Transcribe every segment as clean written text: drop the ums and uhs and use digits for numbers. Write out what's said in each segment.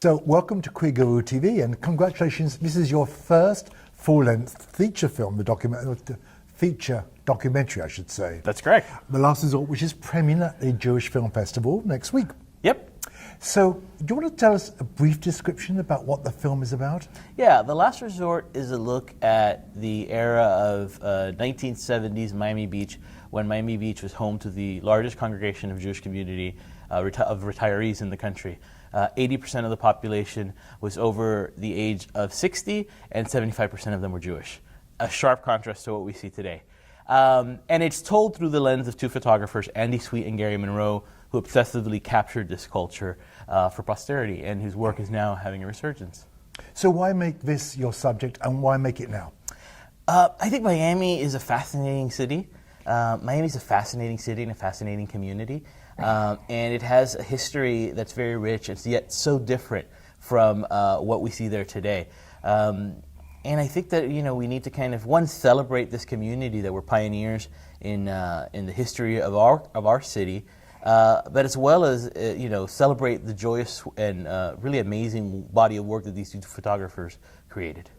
So welcome to Queer Guru TV, and congratulations, this is your first full-length feature film, the feature documentary, I should say. That's correct. The Last Resort, which is premiering at the Jewish Film Festival next week. Yep. So, do you want to tell us a brief description about what the film is about? Yeah, The Last Resort is a look at the era of 1970s Miami Beach, when Miami Beach was home to the largest congregation of Jewish community of retirees in the country. 80% of the population was over the age of 60, and 75% of them were Jewish. A sharp contrast to what we see today. And it's told through the lens of two photographers, Andy Sweet and Gary MONROE, who obsessively captured this culture for posterity, and whose work is now having a resurgence. So why make this your subject, and why make it now? I think Miami is a fascinating city. Miami's a fascinating city and a fascinating community. And it has a history that's very rich, and yet so different from what we see there today. And I think that we need to kind of celebrate this community that were pioneers in the history of our city, but as well as celebrate the joyous and really amazing body of work that these two photographers created.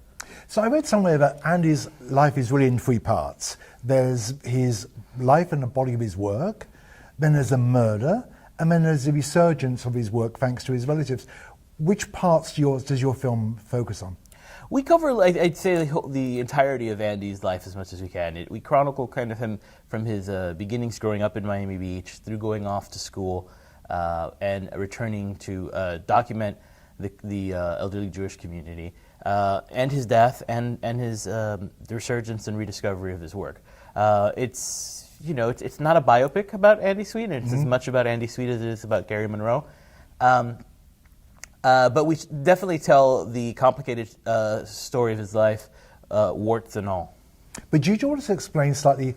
So I read somewhere that Andy's life is really in three parts. There's his life and the body of his work. Then there's a murder, and then there's a resurgence of his work thanks to his relatives. Which parts does your film focus on? We cover, I'd say, the entirety of Andy's life as much as we can. We chronicle kind of him from his beginnings growing up in Miami Beach, through going off to school, and returning to document the elderly Jewish community, and his death, and his the resurgence and rediscovery of his work. It's not a biopic about Andy Sweet, and it's as much about Andy Sweet as it is about Gary MONROE. But we definitely tell the complicated story of his life, warts and all. But do you want to explain slightly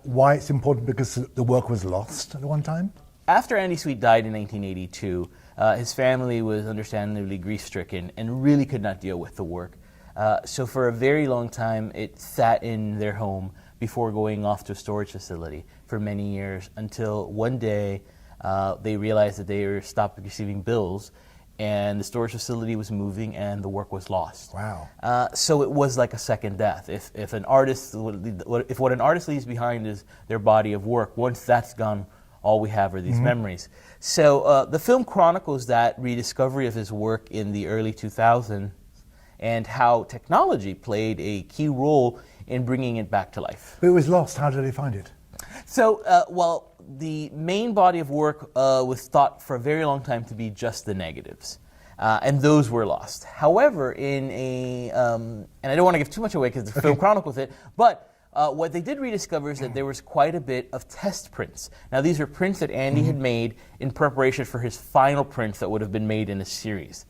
why it's important, because the work was lost at one time? After Andy Sweet died in 1982, his family was understandably grief-stricken and really could not deal with the work. So for a very long time, it sat in their home before going off to a storage facility for many years, until one day they realized that they were stopped receiving bills, and the storage facility was moving and the work was lost. Wow. So it was like a second death. If what an artist leaves behind is their body of work, once that's gone, all we have are these memories. So the film chronicles that rediscovery of his work in the early 2000s, and how technology played a key role in bringing it back to life. But it was lost. How did they find it? So, the main body of work was thought for a very long time to be just the negatives, and those were lost. However, and I don't want to give too much away because the film chronicles it, but what they did rediscover is that there was quite a bit of test prints. Now, these are prints that Andy had made in preparation for his final prints that would have been made in a series.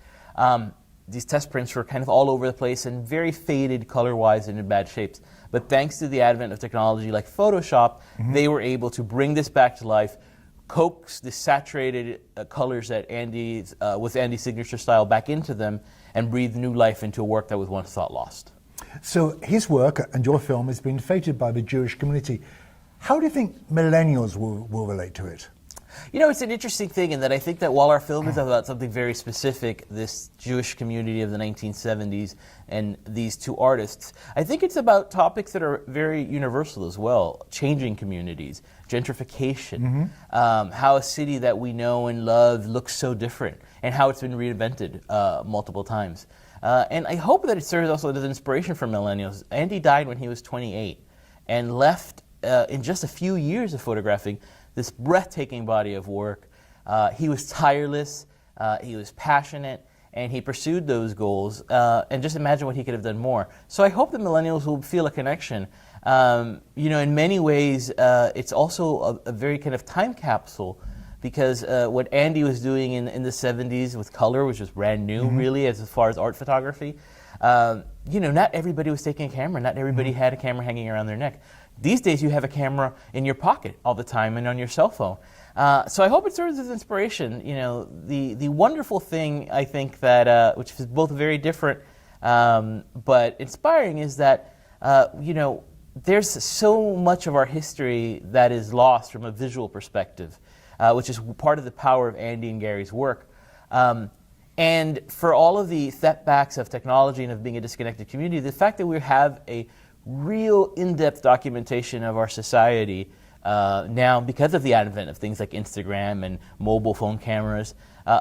These test prints were kind of all over the place and very faded color-wise and in bad shapes. But thanks to the advent of technology like Photoshop, they were able to bring this back to life, coax the saturated colors that with Andy's signature style back into them, and breathe new life into a work that was once thought lost. So his work and your film has been feted by the Jewish community. How do you think millennials will relate to it? It's an interesting thing in that I think that while our film is about something very specific, this Jewish community of the 1970s and these two artists, I think it's about topics that are very universal as well. Changing communities, gentrification, how a city that we know and love looks so different, and how it's been reinvented multiple times. And I hope that it serves also as inspiration for millennials. Andy died when he was 28 and left in just a few years of photographing this breathtaking body of work. He was tireless, he was passionate, and he pursued those goals. And just imagine what he could have done more. So I hope that millennials will feel a connection. In many ways, it's also a very kind of time capsule, because what Andy was doing in the 70s with color, which was brand new, really, as far as art photography, not everybody was taking a camera. Not everybody had a camera hanging around their neck. These days, you have a camera in your pocket all the time and on your cell phone. So I hope it serves as inspiration. The wonderful thing, I think, that which is both very different but inspiring, is that there's so much of our history that is lost from a visual perspective, which is part of the power of Andy and Gary's work. And for all of the setbacks of technology and of being a disconnected community, the fact that we have a real in-depth documentation of our society now because of the advent of things like Instagram and mobile phone cameras,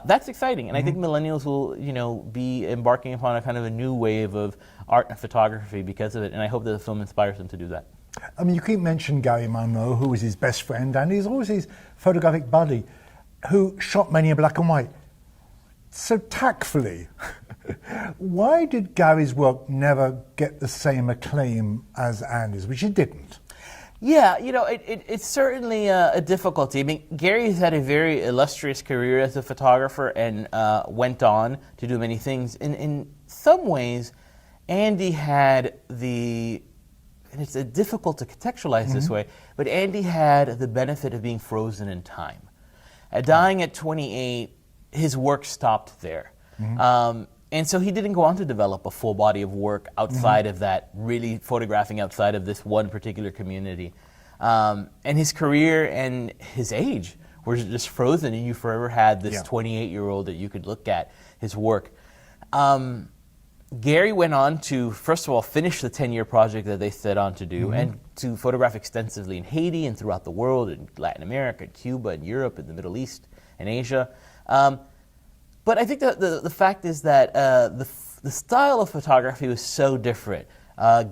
that's exciting. And I think millennials will, be embarking upon a kind of a new wave of art and photography because of it. And I hope that the film inspires them to do that. I mean, you keep mentioning Gary MONROE, who was his best friend, and he's always his photographic buddy, who shot many in black and white. So tactfully, why did Gary's work never get the same acclaim as Andy's, which it didn't? Yeah, it's certainly a difficulty. I mean, Gary's had a very illustrious career as a photographer and went on to do many things. In some ways, Andy had and it's difficult to contextualize this way, but Andy had the benefit of being frozen in time. Dying at 28, his work stopped there. And so he didn't go on to develop a full body of work outside of that, really photographing outside of this one particular community. And his career and his age were just frozen, and you forever had this 28-year-old that you could look at, his work. Gary went on to, first of all, finish the 10-year project that they set on to do, and to photograph extensively in Haiti and throughout the world, in Latin America, Cuba, and Europe, and the Middle East, and Asia. But I think the fact is that the style of photography was so different.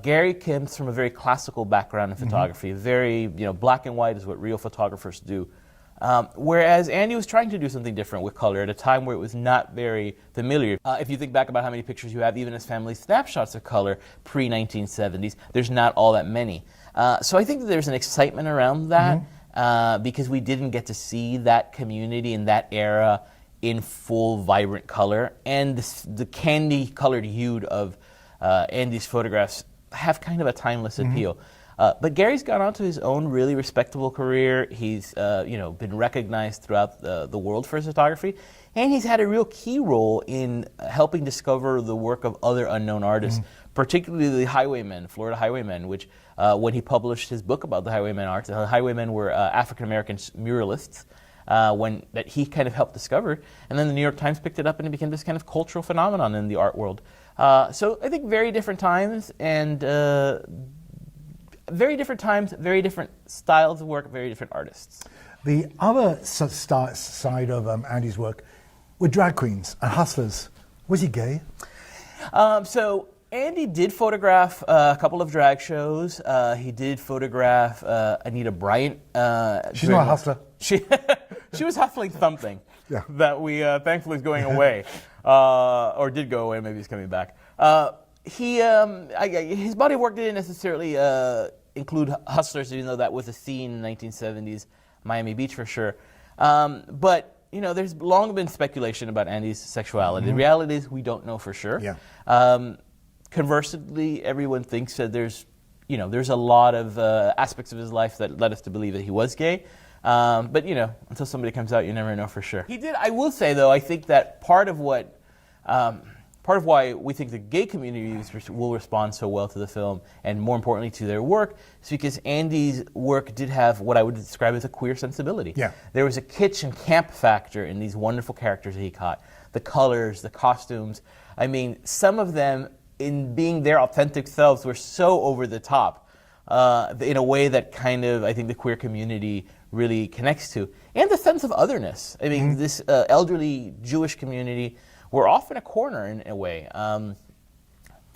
Gary comes from a very classical background in photography. Very, black and white is what real photographers do. Whereas Andy was trying to do something different with color at a time where it was not very familiar. If you think back about how many pictures you have, even as family snapshots of color pre-1970s, there's not all that many. So I think that there's an excitement around that because we didn't get to see that community in that era in full, vibrant color. And the candy-colored hue of Andy's photographs have kind of a timeless appeal. But Gary's gone on to his own really respectable career. He's been recognized throughout the world for his photography, and he's had a real key role in helping discover the work of other unknown artists, particularly the Highwaymen, Florida Highwaymen, which when he published his book about the Highwaymen art, the Highwaymen were African-American muralists that he kind of helped discover, and then the New York Times picked it up and it became this kind of cultural phenomenon in the art world. So I think very different times and very different times, very different styles of work, very different artists. The other side of Andy's work were drag queens and hustlers. Was he gay? So Andy did photograph a couple of drag shows. He did photograph Anita Bryant. She's not a hustler. She was hustling something that we thankfully is going away, or did go away. Maybe he's coming back. His body of work didn't necessarily include hustlers, even though that was a scene in the 1970s, Miami Beach for sure. But there's long been speculation about Andy's sexuality. The reality is we don't know for sure. Conversely, everyone thinks that there's a lot of aspects of his life that led us to believe that he was gay. But until somebody comes out, you never know for sure. He did. I will say though, I think that part of why we think the gay community will respond so well to the film, and more importantly to their work, is because Andy's work did have what I would describe as a queer sensibility. There was a kitsch and camp factor in these wonderful characters that he caught. The colors, the costumes. I mean, some of them, in being their authentic selves, were so over the top in a way that kind of, I think, the queer community really connects to. And the sense of otherness. I mean, this elderly Jewish community were often a corner in a way. And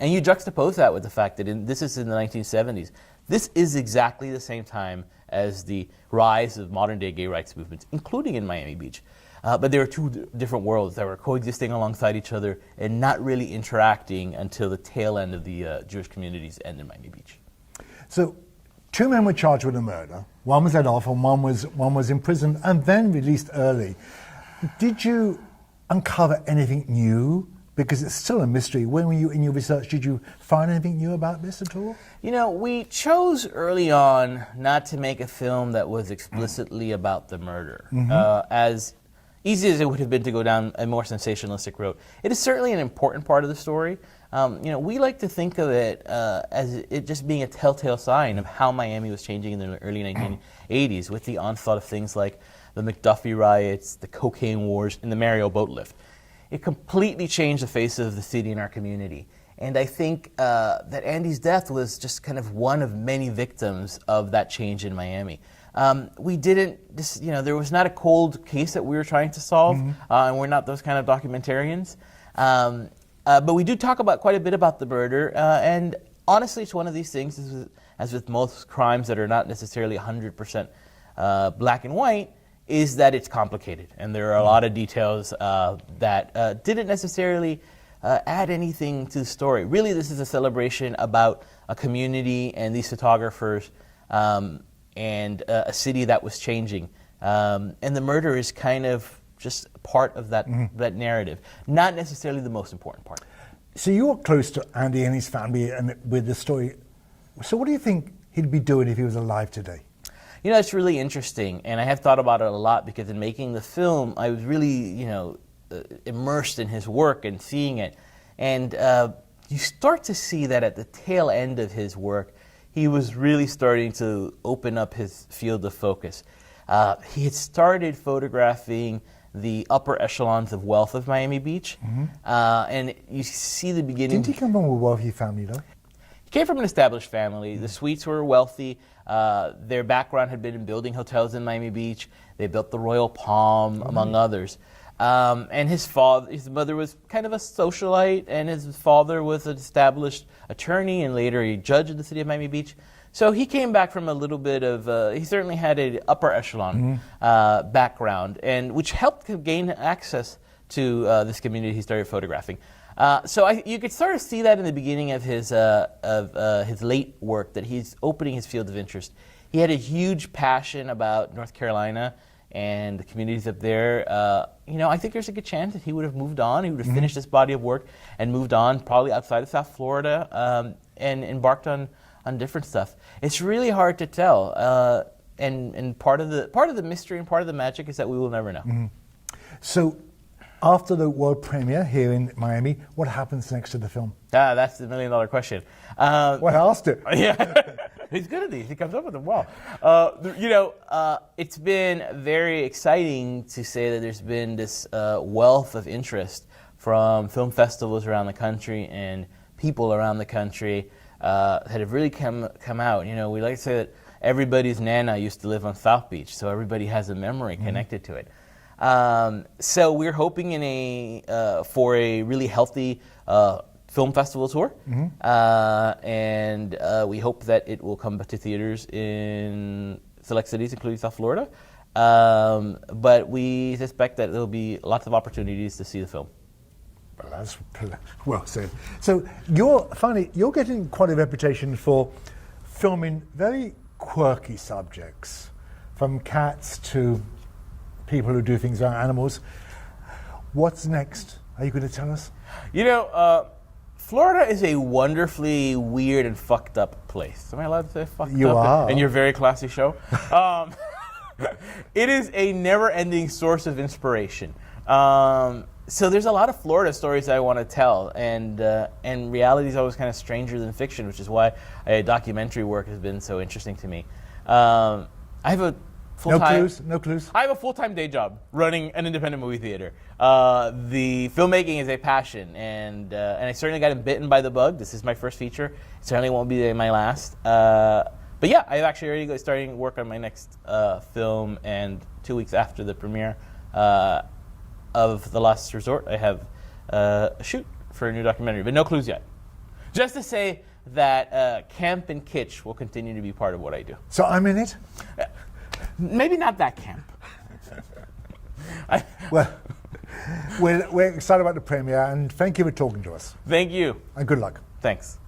you juxtapose that with the fact that this is in the 1970s. This is exactly the same time as the rise of modern-day gay rights movements, including in Miami Beach. But there are two different worlds that were coexisting alongside each other and not really interacting until the tail end of the Jewish community's end in Miami Beach. So, two men were charged with a murder. One was let off, and one was imprisoned and then released early. Did you uncover anything new? Because it's still a mystery. When were you in your research? Did you find anything new about this at all? We chose early on not to make a film that was explicitly about the murder. As easy as it would have been to go down a more sensationalistic road, it is certainly an important part of the story. We like to think of it as it just being a telltale sign of how Miami was changing in the early 1980s with the onslaught of things like the McDuffie riots, the cocaine wars, and the Mario boat lift. it completely changed the face of the city and our community. And I think that Andy's death was just kind of one of many victims of that change in Miami. We didn't, there was not a cold case that we were trying to solve, and we're not those kind of documentarians. But we do talk about quite a bit about the murder, and honestly, it's one of these things, as with most crimes that are not necessarily 100% black and white, is that it's complicated, and there are a lot of details that didn't necessarily add anything to the story. Really, this is a celebration about a community and these photographers and a city that was changing. And the murder is kind of just part of that, that narrative, not necessarily the most important part. So you're close to Andy and his family and with the story. So what do you think he'd be doing if he was alive today? You know, it's really interesting, and I have thought about it a lot because in making the film, I was really, immersed in his work and seeing it. And you start to see that at the tail end of his work, he was really starting to open up his field of focus. He had started photographing the upper echelons of wealth of Miami Beach, and you see the beginning. Didn't he come from a wealthy family, though? He came from an established family. The Sweets were wealthy. Their background had been in building hotels in Miami Beach. They built the Royal Palm, among others. And his mother was kind of a socialite, and his father was an established attorney and later a judge in the city of Miami Beach. So he came back from a little bit of, he certainly had an upper echelon background, and which helped him gain access to this community he started photographing. So you could sort of see that in the beginning of his late work, that he's opening his field of interest. He had a huge passion about North Carolina and the communities up there. I think there's a good chance that he would have moved on. He would have finished this body of work and moved on, probably outside of South Florida, and embarked on different stuff. It's really hard to tell, and part of the mystery and part of the magic is that we will never know. So, after the world premiere here in Miami, what happens next to the film? That's the million-dollar question. Well, I asked it. Yeah, he's good at these. He comes up with them well. It's been very exciting to say that there's been this wealth of interest from film festivals around the country and people around the country that have really come out. We like to say that everybody's Nana used to live on South Beach, so everybody has a memory connected to it. So we're hoping for a really healthy film festival tour, and we hope that it will come to theaters in select cities, including South Florida. But we suspect that there will be lots of opportunities to see the film. Well, that's well said. So you're getting quite a reputation for filming very quirky subjects, from cats to people who do things around animals. What's next? Are you going to tell us? Florida is a wonderfully weird and fucked up place. Am I allowed to say fucked you up? Are. In your very classy show? It is a never-ending source of inspiration. So there's a lot of Florida stories I want to tell, and reality is always kind of stranger than fiction, which is why documentary work has been so interesting to me. I have a full-time, No clues? I have a full-time day job running an independent movie theater. The filmmaking is a passion, and I certainly got bitten by the bug. This is my first feature. It certainly won't be my last. But yeah, I've actually already starting work on my next film, and 2 weeks after the premiere of The Last Resort, I have a shoot for a new documentary, but no clues yet. Just to say that camp and kitsch will continue to be part of what I do. So I'm in it? Maybe not that camp. Well, we're excited about the premiere, and thank you for talking to us. Thank you. And good luck. Thanks.